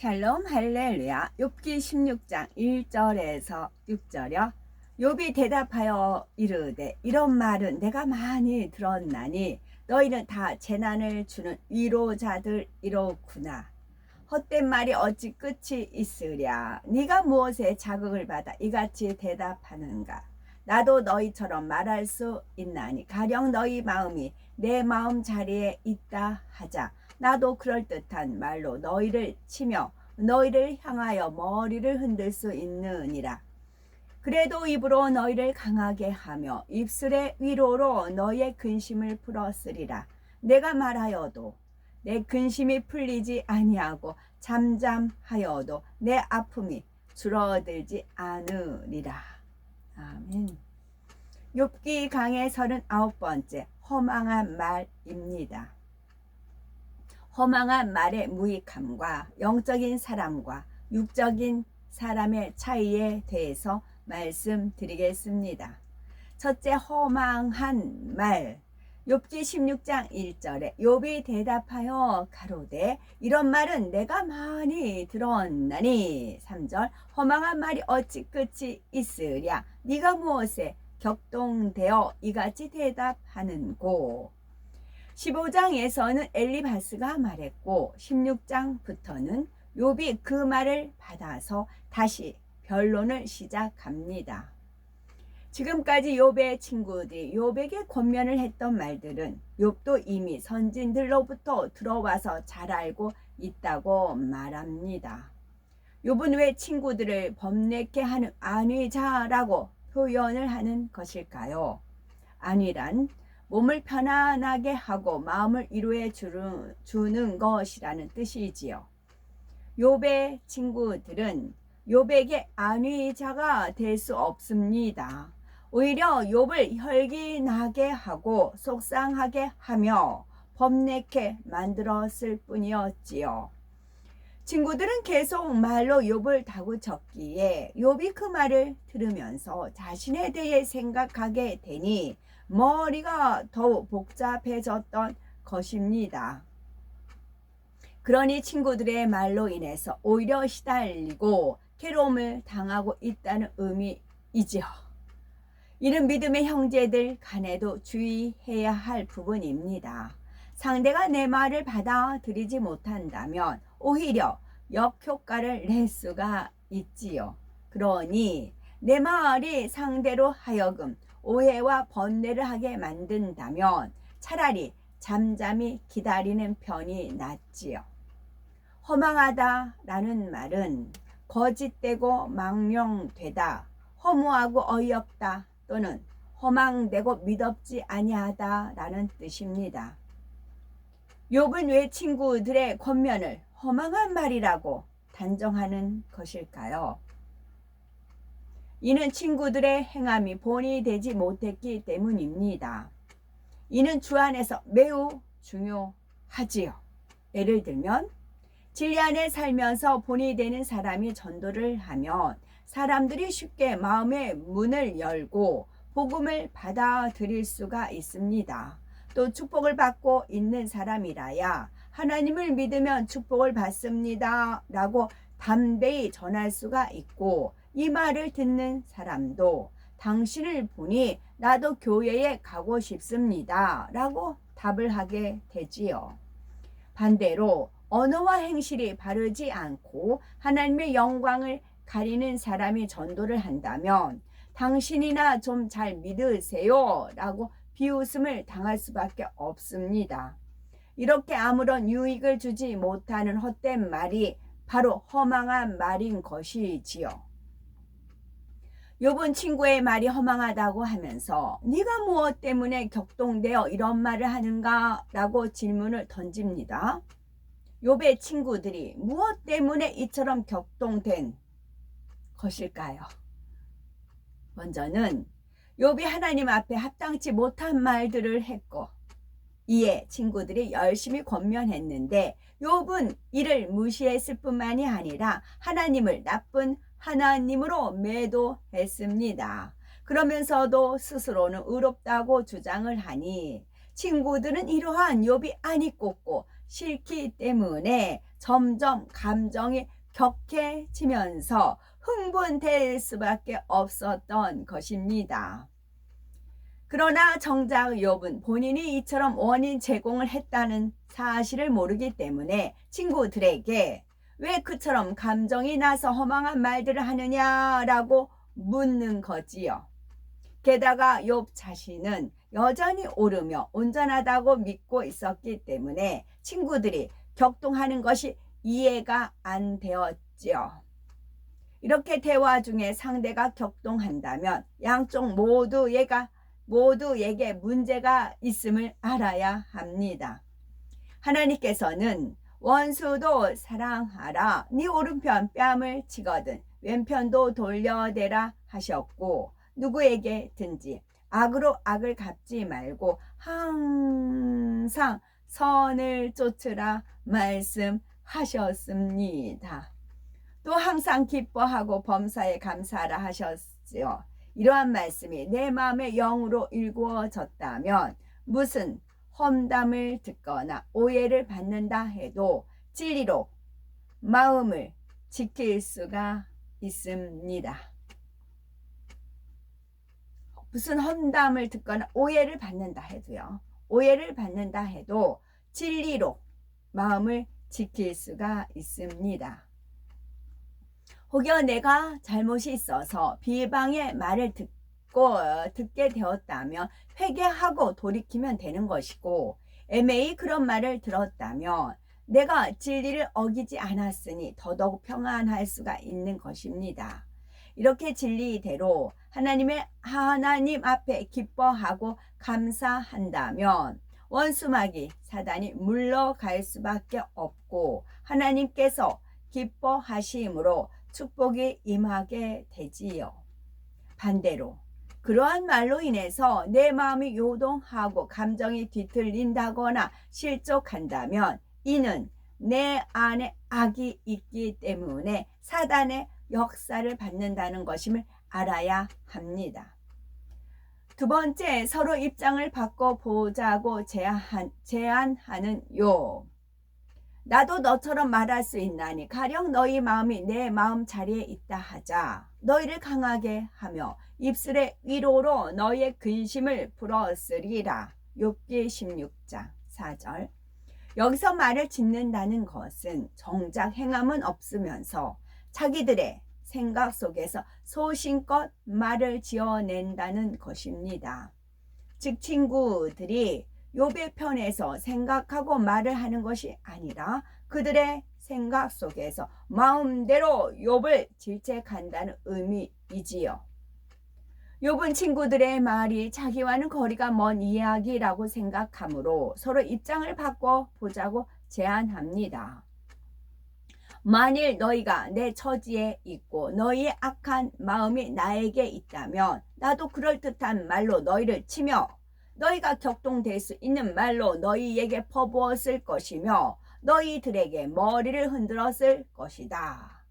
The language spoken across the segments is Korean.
샬롬 할렐루야. 욥기 16장 1절에서 6절이요. 욥이 대답하여 이르되 이런 말은 내가 많이 들었나니 너희는 다 재난을 주는 위로자들이로구나. 헛된 말이 어찌 끝이 있으랴. 네가 무엇에 자극을 받아 이같이 대답하는가. 나도 너희처럼 말할 수 있나니 가령 너희 마음이 내 마음 자리에 있다 하자. 나도 그럴듯한 말로 너희를 치며 너희를 향하여 머리를 흔들 수 있느니라. 그래도 입으로 너희를 강하게 하며 입술의 위로로 너희의 근심을 풀었으리라. 내가 말하여도 내 근심이 풀리지 아니하고 잠잠하여도 내 아픔이 줄어들지 않으리라. 아멘. 욥기 강의 39번째 허망한 말입니다. 허망한 말의 무익함과 영적인 사람과 육적인 사람의 차이에 대해서 말씀드리겠습니다. 첫째, 허망한 말. 욥기 16장 1절에 욥이 대답하여 가로되 이런 말은 내가 많이 들었나니. 3절, 허망한 말이 어찌 끝이 있으랴. 네가 무엇에 격동되어 이같이 대답하는고. 15장에서는 엘리바스가 말했고 16장부터는 욥이 그 말을 받아서 다시 변론을 시작합니다. 지금까지 욥의 친구들이 욥에게 권면을 했던 말들은 욥도 이미 선진들로부터 들어와서 잘 알고 있다고 말합니다. 욥은 왜 친구들을 범례케 하는 안위자라고 표현을 하는 것일까요? 안위란 몸을 편안하게 하고 마음을 위로해 주는 것이라는 뜻이지요. 욥의 친구들은 욥에게 안위자가 될 수 없습니다. 오히려 욥을 혈기나게 하고 속상하게 하며 범례케 만들었을 뿐이었지요. 친구들은 계속 말로 욥을 다구쳤기에 욥이 그 말을 들으면서 자신에 대해 생각하게 되니 머리가 더욱 복잡해졌던 것입니다. 그러니 친구들의 말로 인해서 오히려 시달리고 괴로움을 당하고 있다는 의미이지요. 이는 믿음의 형제들 간에도 주의해야 할 부분입니다. 상대가 내 말을 받아들이지 못한다면 오히려 역효과를 낼 수가 있지요. 그러니 내 말이 상대로 하여금 오해와 번뇌를 하게 만든다면 차라리 잠잠히 기다리는 편이 낫지요. 허망하다라는 말은 거짓되고 망령되다, 허무하고 어이없다 또는 허망되고 미덥지 아니하다라는 뜻입니다. 욥은 왜 친구들의 권면을 허망한 말이라고 단정하는 것일까요? 이는 친구들의 행함이 본이 되지 못했기 때문입니다. 이는 주 안에서 매우 중요하지요. 예를 들면 진리 안에 살면서 본이 되는 사람이 전도를 하면 사람들이 쉽게 마음의 문을 열고 복음을 받아들일 수가 있습니다. 또 축복을 받고 있는 사람이라야 하나님을 믿으면 축복을 받습니다 라고 담대히 전할 수가 있고, 이 말을 듣는 사람도 당신을 보니 나도 교회에 가고 싶습니다 라고 답을 하게 되지요. 반대로 언어와 행실이 바르지 않고 하나님의 영광을 가리는 사람이 전도를 한다면 당신이나 좀 잘 믿으세요 라고 비웃음을 당할 수밖에 없습니다. 이렇게 아무런 유익을 주지 못하는 헛된 말이 바로 허망한 말인 것이지요. 욥은 친구의 말이 허망하다고 하면서 네가 무엇 때문에 격동되어 이런 말을 하는가 라고 질문을 던집니다. 욥의 친구들이 무엇 때문에 이처럼 격동된 것일까요? 먼저는 욥이 하나님 앞에 합당치 못한 말들을 했고, 이에 친구들이 열심히 권면했는데 욥은 이를 무시했을 뿐만이 아니라 하나님을 나쁜 하나님으로 매도했습니다. 그러면서도 스스로는 의롭다고 주장을 하니 친구들은 이러한 욥이 안이 꽂고 싫기 때문에 점점 감정이 격해지면서 흥분될 수밖에 없었던 것입니다. 그러나 정작 욥은 본인이 이처럼 원인 제공을 했다는 사실을 모르기 때문에 친구들에게 왜 그처럼 감정이 나서 허망한 말들을 하느냐라고 묻는 거지요. 게다가 욥 자신은 여전히 옳으며 온전하다고 믿고 있었기 때문에 친구들이 격동하는 것이 이해가 안 되었지요. 이렇게 대화 중에 상대가 격동한다면 양쪽 모두에게 문제가 있음을 알아야 합니다. 하나님께서는 원수도 사랑하라, 네 오른편 뺨을 치거든 왼편도 돌려대라 하셨고, 누구에게든지 악으로 악을 갚지 말고 항상 선을 쫓으라 말씀하셨습니다. 또 항상 기뻐하고 범사에 감사하라 하셨지요. 이러한 말씀이 내 마음의 영으로 일구어졌다면 무슨 험담을 듣거나 오해를 받는다 해도 진리로 마음을 지킬 수가 있습니다. 무슨 험담을 듣거나 오해를 받는다 해도 진리로 마음을 지킬 수가 있습니다. 혹여 내가 잘못이 있어서 비방의 말을 듣게 되었다면 회개하고 돌이키면 되는 것이고, 애매히 그런 말을 들었다면 내가 진리를 어기지 않았으니 더더욱 평안할 수가 있는 것입니다. 이렇게 진리대로 하나님 앞에 기뻐하고 감사한다면 원수마귀 사단이 물러갈 수밖에 없고 하나님께서 기뻐하심으로 축복이 임하게 되지요. 반대로 그러한 말로 인해서 내 마음이 요동하고 감정이 뒤틀린다거나 실족한다면 이는 내 안에 악이 있기 때문에 사단의 역사를 받는다는 것임을 알아야 합니다. 두 번째, 서로 입장을 바꿔보자고 제안하는 욥. 나도 너처럼 말할 수 있나니 가령 너희 마음이 내 마음 자리에 있다 하자. 너희를 강하게 하며 입술의 위로로 너희의 근심을 풀었으리라. 욥기 16장 4절. 여기서 말을 짓는다는 것은 정작 행함은 없으면서 자기들의 생각 속에서 소신껏 말을 지어낸다는 것입니다. 즉 친구들이 욥의 편에서 생각하고 말을 하는 것이 아니라 그들의 생각 속에서 마음대로 욥을 질책한다는 의미이지요. 욥은 친구들의 말이 자기와는 거리가 먼 이야기라고 생각하므로 서로 입장을 바꿔보자고 제안합니다. 만일 너희가 내 처지에 있고 너희의 악한 마음이 나에게 있다면 나도 그럴듯한 말로 너희를 치며 너희가 격동될 수 있는 말로 너희에게 퍼부었을 것이며 너희들에게 머리를 흔들었을 것이다.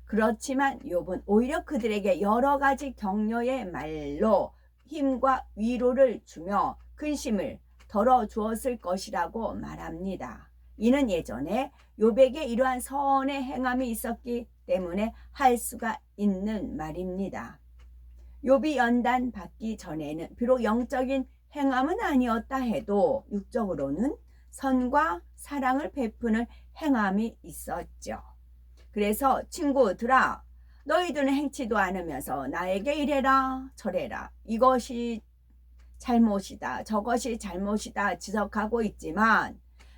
그렇지만 욥은 오히려 그들에게 여러 가지 격려의 말로 힘과 위로를 주며 근심을 덜어주었을 것이라고 말합니다. 이는 예전에 욥에게 이러한 선의 행함이 있었기 때문에 할 수가 있는 말입니다. 욥이 연단 받기 전에는 비록 영적인 행함은 아니었다 해도 육적으로는 선과 사랑을 베푸는 행함이 있었죠. 그래서 친구들아, 너희들은 행치도 않으면서 나에게 이래라 저래라 이것이 잘못이다 저것이 잘못이다 지적하고 있지만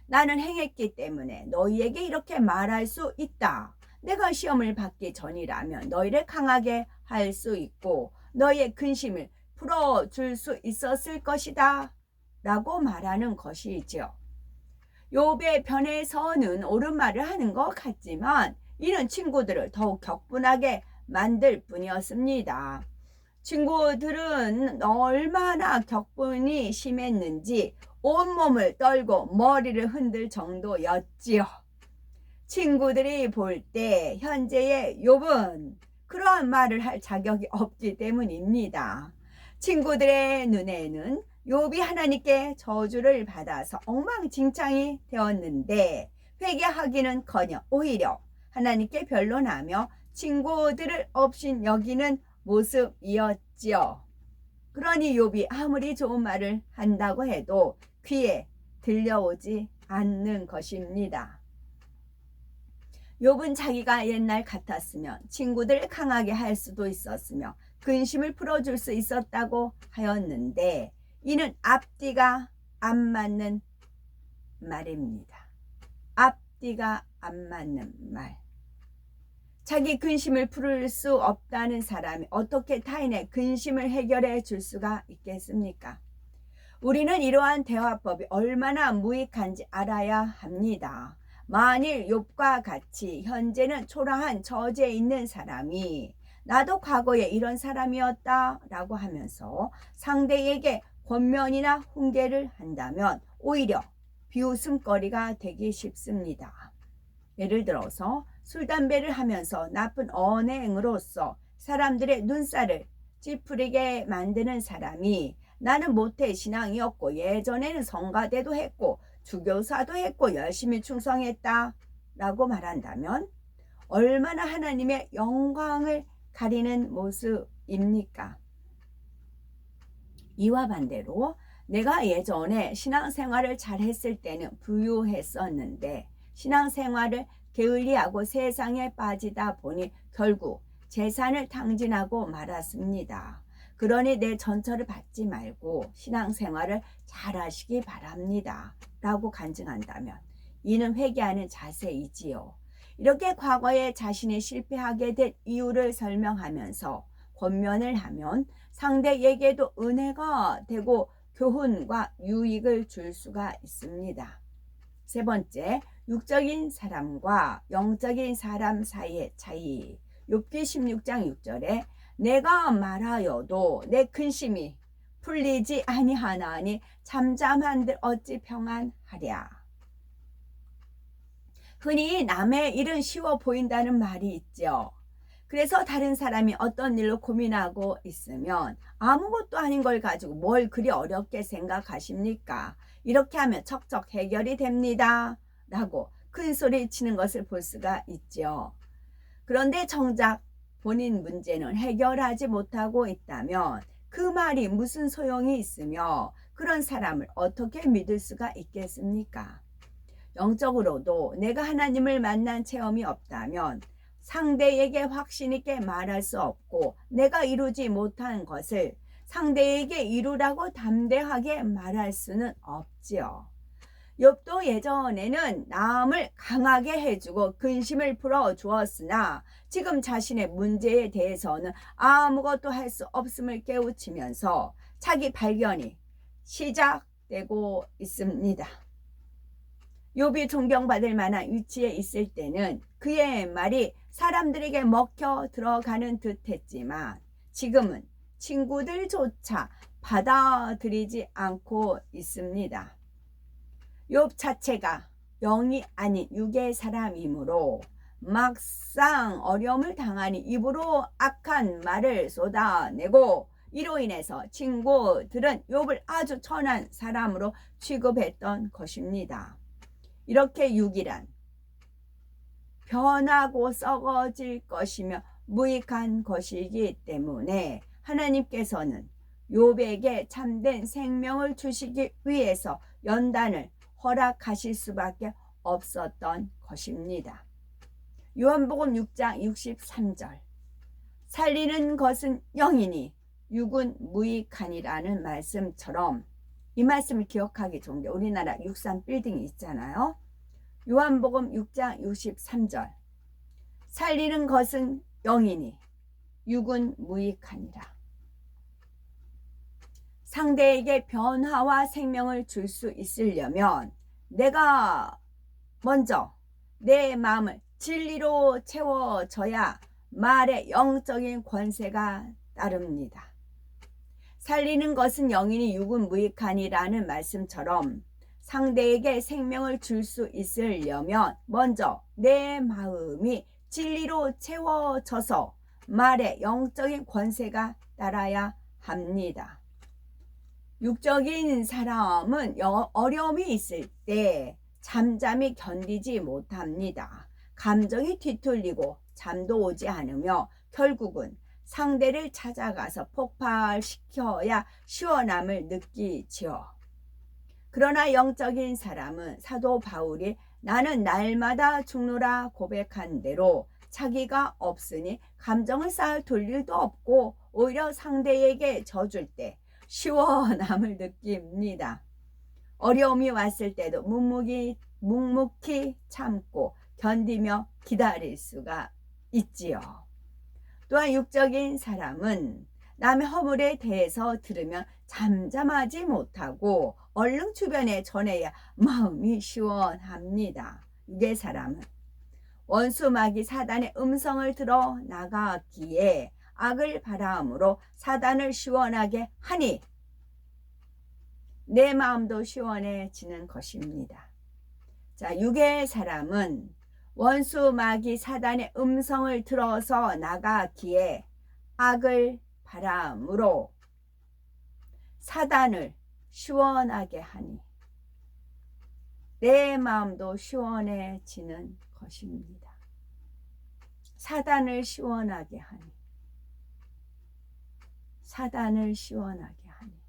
나는 행했기 때문에 너희에게 이렇게 말할 수 있다. 내가 시험을 받기 전이라면 너희를 강하게 할 수 있고 너희의 근심을 풀어줄 수 있었을 것이다 라고 말하는 것이죠. 욥의 편에서는 옳은 말을 하는 것 같지만 이는 친구들을 더욱 격분하게 만들 뿐이었습니다. 친구들은 얼마나 격분이 심했는지 온몸을 떨고 머리를 흔들 정도였지요. 친구들이 볼 때 현재의 욥은 그러한 말을 할 자격이 없기 때문입니다. 친구들의 눈에는 욥이 하나님께 저주를 받아서 엉망진창이 되었는데 회개하기는커녕 오히려 하나님께 변론하며 친구들을 업신 여기는 모습이었지요. 그러니 욥이 아무리 좋은 말을 한다고 해도 귀에 들려오지 않는 것입니다. 욥은 자기가 옛날 같았으면 친구들을 강하게 할 수도 있었으며 근심을 풀어줄 수 있었다고 하였는데 이는 앞뒤가 안 맞는 말입니다. 앞뒤가 안 맞는 말. 자기 근심을 풀을 수 없다는 사람이 어떻게 타인의 근심을 해결해 줄 수가 있겠습니까? 우리는 이러한 대화법이 얼마나 무익한지 알아야 합니다. 만일 욥과 같이 현재는 초라한 처지에 있는 사람이 나도 과거에 이런 사람이었다 라고 하면서 상대에게 권면이나 훈계를 한다면 오히려 비웃음거리가 되기 쉽습니다. 예를 들어서 술, 담배를 하면서 나쁜 언행으로서 사람들의 눈살을 찌푸리게 만드는 사람이 나는 모태 신앙이었고 예전에는 성가대도 했고 주교사도 했고 열심히 충성했다 라고 말한다면 얼마나 하나님의 영광을 가리는 모습입니까? 이와 반대로 내가 예전에 신앙생활을 잘 했을 때는 부유했었는데 신앙생활을 게을리하고 세상에 빠지다 보니 결국 재산을 탕진하고 말았습니다. 그러니 내 전처를 받지 말고 신앙생활을 잘 하시기 바랍니다 라고 간증한다면 이는 회개하는 자세이지요. 이렇게 과거에 자신이 실패하게 된 이유를 설명하면서 권면을 하면 상대에게도 은혜가 되고 교훈과 유익을 줄 수가 있습니다. 세 번째, 육적인 사람과 영적인 사람 사이의 차이. 욥기 16장 6절에 내가 말하여도 내 근심이 풀리지 아니하나니 잠잠한들 어찌 평안하랴. 흔히 남의 일은 쉬워 보인다는 말이 있죠. 그래서 다른 사람이 어떤 일로 고민하고 있으면 아무것도 아닌 걸 가지고 뭘 그리 어렵게 생각하십니까? 이렇게 하면 척척 해결이 됩니다 라고 큰 소리 치는 것을 볼 수가 있죠. 그런데 정작 본인 문제는 해결하지 못하고 있다면 그 말이 무슨 소용이 있으며 그런 사람을 어떻게 믿을 수가 있겠습니까? 영적으로도 내가 하나님을 만난 체험이 없다면 상대에게 확신 있게 말할 수 없고 내가 이루지 못한 것을 상대에게 이루라고 담대하게 말할 수는 없지요. 욥도 예전에는 남을 강하게 해주고 근심을 풀어 주었으나 지금 자신의 문제에 대해서는 아무것도 할 수 없음을 깨우치면서 자기 발견이 시작되고 있습니다. 욥이 존경받을 만한 위치에 있을 때는 그의 말이 사람들에게 먹혀 들어가는 듯 했지만 지금은 친구들조차 받아들이지 않고 있습니다. 욥 자체가 영이 아닌 육의 사람이므로 막상 어려움을 당하니 입으로 악한 말을 쏟아내고 이로 인해서 친구들은 욥을 아주 천한 사람으로 취급했던 것입니다. 이렇게 육이란 변하고 썩어질 것이며 무익한 것이기 때문에 하나님께서는 욥에게 참된 생명을 주시기 위해서 연단을 허락하실 수밖에 없었던 것입니다. 요한복음 6장 63절 살리는 것은 영이니 육은 무익하니라는 말씀처럼 이 말씀을 기억하기 좋은 게 우리나라 63 빌딩이 있잖아요. 요한복음 6장 63절 살리는 것은 영이니 육은 무익하니라. 상대에게 변화와 생명을 줄 수 있으려면 내가 먼저 내 마음을 진리로 채워져야 말의 영적인 권세가 따릅니다. 살리는 것은 영이니 육은 무익하니라는 말씀처럼 상대에게 생명을 줄 수 있으려면 먼저 내 마음이 진리로 채워져서 말의 영적인 권세가 따라야 합니다. 육적인 사람은 어려움이 있을 때 잠잠히 견디지 못합니다. 감정이 뒤틀리고 잠도 오지 않으며 결국은 상대를 찾아가서 폭발시켜야 시원함을 느끼지요. 그러나 영적인 사람은 사도 바울이 나는 날마다 죽노라 고백한 대로 자기가 없으니 감정을 쌓을 일도 없고 오히려 상대에게 져줄 때 시원함을 느낍니다. 어려움이 왔을 때도 묵묵히 참고 견디며 기다릴 수가 있지요. 또한 육적인 사람은 남의 허물에 대해서 들으면 잠잠하지 못하고 얼른 주변에 전해야 마음이 시원합니다. 육의 사람은 원수 마귀 사단의 음성을 들어 나가기에 악을 바라음으로 사단을 시원하게 하니 내 마음도 시원해지는 것입니다. 자, 육의 사람은 원수 마귀 사단의 음성을 들어서 나가기에 악을 바라음으로 사단을 시원하게 하니 내 마음도 시원해지는 것입니다. 사단을 시원하게 하니 사단을 시원하게 하니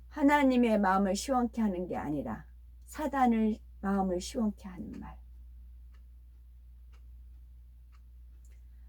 하나님의 마음을 시원케 하는 게 아니라 사단을 마음을 시원케 하는 말.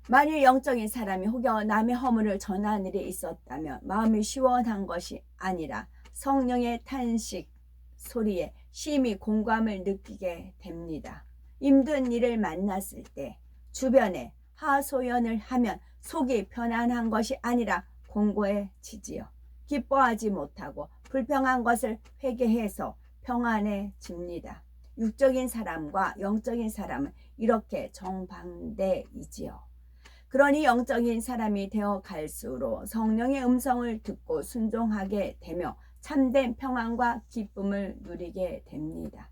만일 영적인 사람이 혹여 남의 허물을 전하는 일이 있었다면 마음이 시원한 것이 아니라 성령의 탄식 소리에 심히 공감을 느끼게 됩니다. 힘든 일을 만났을 때 주변에 하소연을 하면 속이 편안한 것이 아니라 공고해지지요. 기뻐하지 못하고 불평한 것을 회개해서 평안해집니다. 육적인 사람과 영적인 사람은 이렇게 정반대이지요. 그러니 영적인 사람이 되어 갈수록 성령의 음성을 듣고 순종하게 되며 참된 평안과 기쁨을 누리게 됩니다.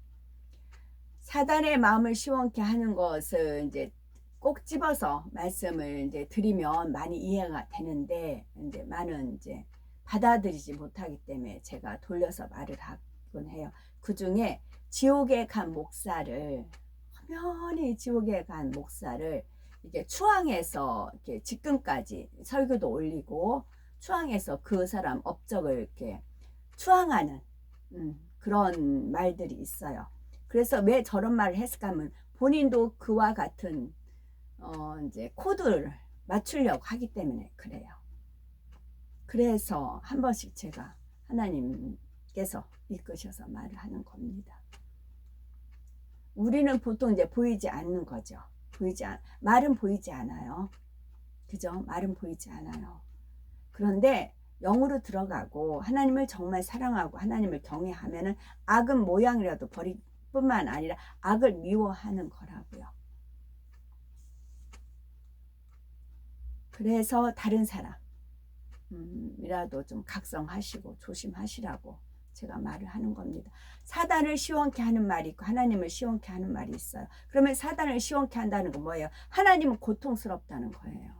사단의 마음을 시원케 하는 것을 이제 꼭 집어서 말씀을 이제 드리면 많이 이해가 되는데 이제 많은 이제 받아들이지 못하기 때문에 제가 돌려서 말을 하곤 해요. 그 중에 지옥에 간 목사를 화면히 지옥에 간 목사를 이게 추앙해서 이렇게 직근까지 설교도 올리고 추앙해서 그 사람 업적을 이렇게 추앙하는 그런 말들이 있어요. 그래서 왜 저런 말을 했을까 하면 본인도 그와 같은 이제 코드를 맞추려고 하기 때문에 그래요. 그래서 한 번씩 제가 하나님께서 이끄셔서 말을 하는 겁니다. 우리는 보통 이제 보이지 않는 거죠. 말은 보이지 않아요. 그죠? 말은 보이지 않아요. 그런데 영으로 들어가고 하나님을 정말 사랑하고 하나님을 경외하면은 악은 모양이라도 버릴 뿐만 아니라 악을 미워하는 거라고요. 그래서 다른 사람이라도 좀 각성하시고 조심하시라고 제가 말을 하는 겁니다. 사단을 시원케 하는 말이 있고 하나님을 시원케 하는 말이 있어요. 그러면 사단을 시원케 한다는 건 뭐예요? 하나님은 고통스럽다는 거예요.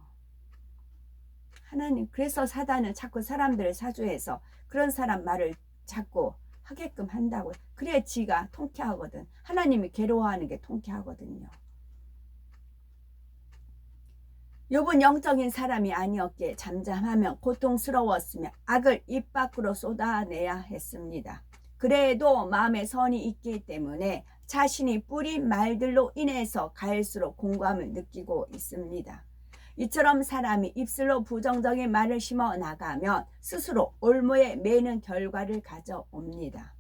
하나님, 그래서 사단은 자꾸 사람들을 사주해서 그런 사람 말을 자꾸 하게끔 한다고. 그래야 지가 통쾌하거든. 하나님이 괴로워하는 게 통쾌하거든요. 욥은 영적인 사람이 아니었기에 잠잠하며 고통스러웠으며 악을 입 밖으로 쏟아내야 했습니다. 그래도 마음에 선이 있기 때문에 자신이 뿌린 말들로 인해서 갈수록 공감을 느끼고 있습니다. 이처럼 사람이 입술로 부정적인 말을 심어 나가면 스스로 올무에 매는 결과를 가져옵니다.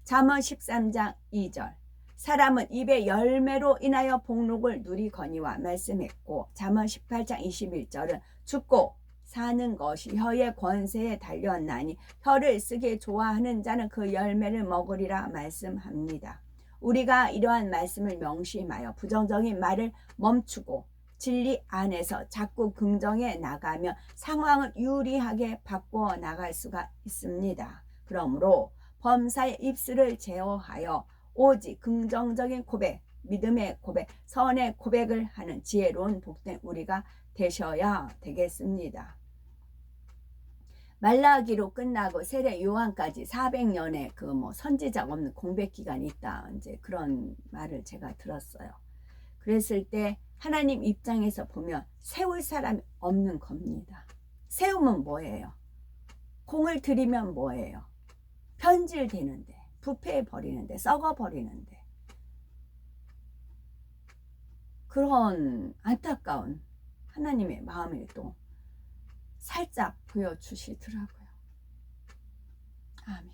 잠언 13장 2절 사람은 입의 열매로 인하여 복록을 누리거니와 말씀했고 잠언 18장 21절은 죽고 사는 것이 혀의 권세에 달렸나니 혀를 쓰게 좋아하는 자는 그 열매를 먹으리라 말씀합니다. 우리가 이러한 말씀을 명심하여 부정적인 말을 멈추고 진리 안에서 자꾸 긍정해 나가면 상황을 유리하게 바꿔 나갈 수가 있습니다. 그러므로 범사의 입술을 제어하여 오직 긍정적인 고백, 믿음의 고백, 선의 고백을 하는 지혜로운 복된 우리가 되셔야 되겠습니다. 말라기로 끝나고 세례 요한까지 400년의 그 뭐 선지자가 없는 공백 기간이 있다. 이제 그런 말을 제가 들었어요. 그랬을 때 하나님 입장에서 보면 세울 사람이 없는 겁니다. 세우면 뭐예요? 공을 들이면 뭐예요? 변질되는데, 부패해 버리는데, 썩어 버리는데. 그런 안타까운 하나님의 마음을 또 살짝 보여주시더라고요. 아멘.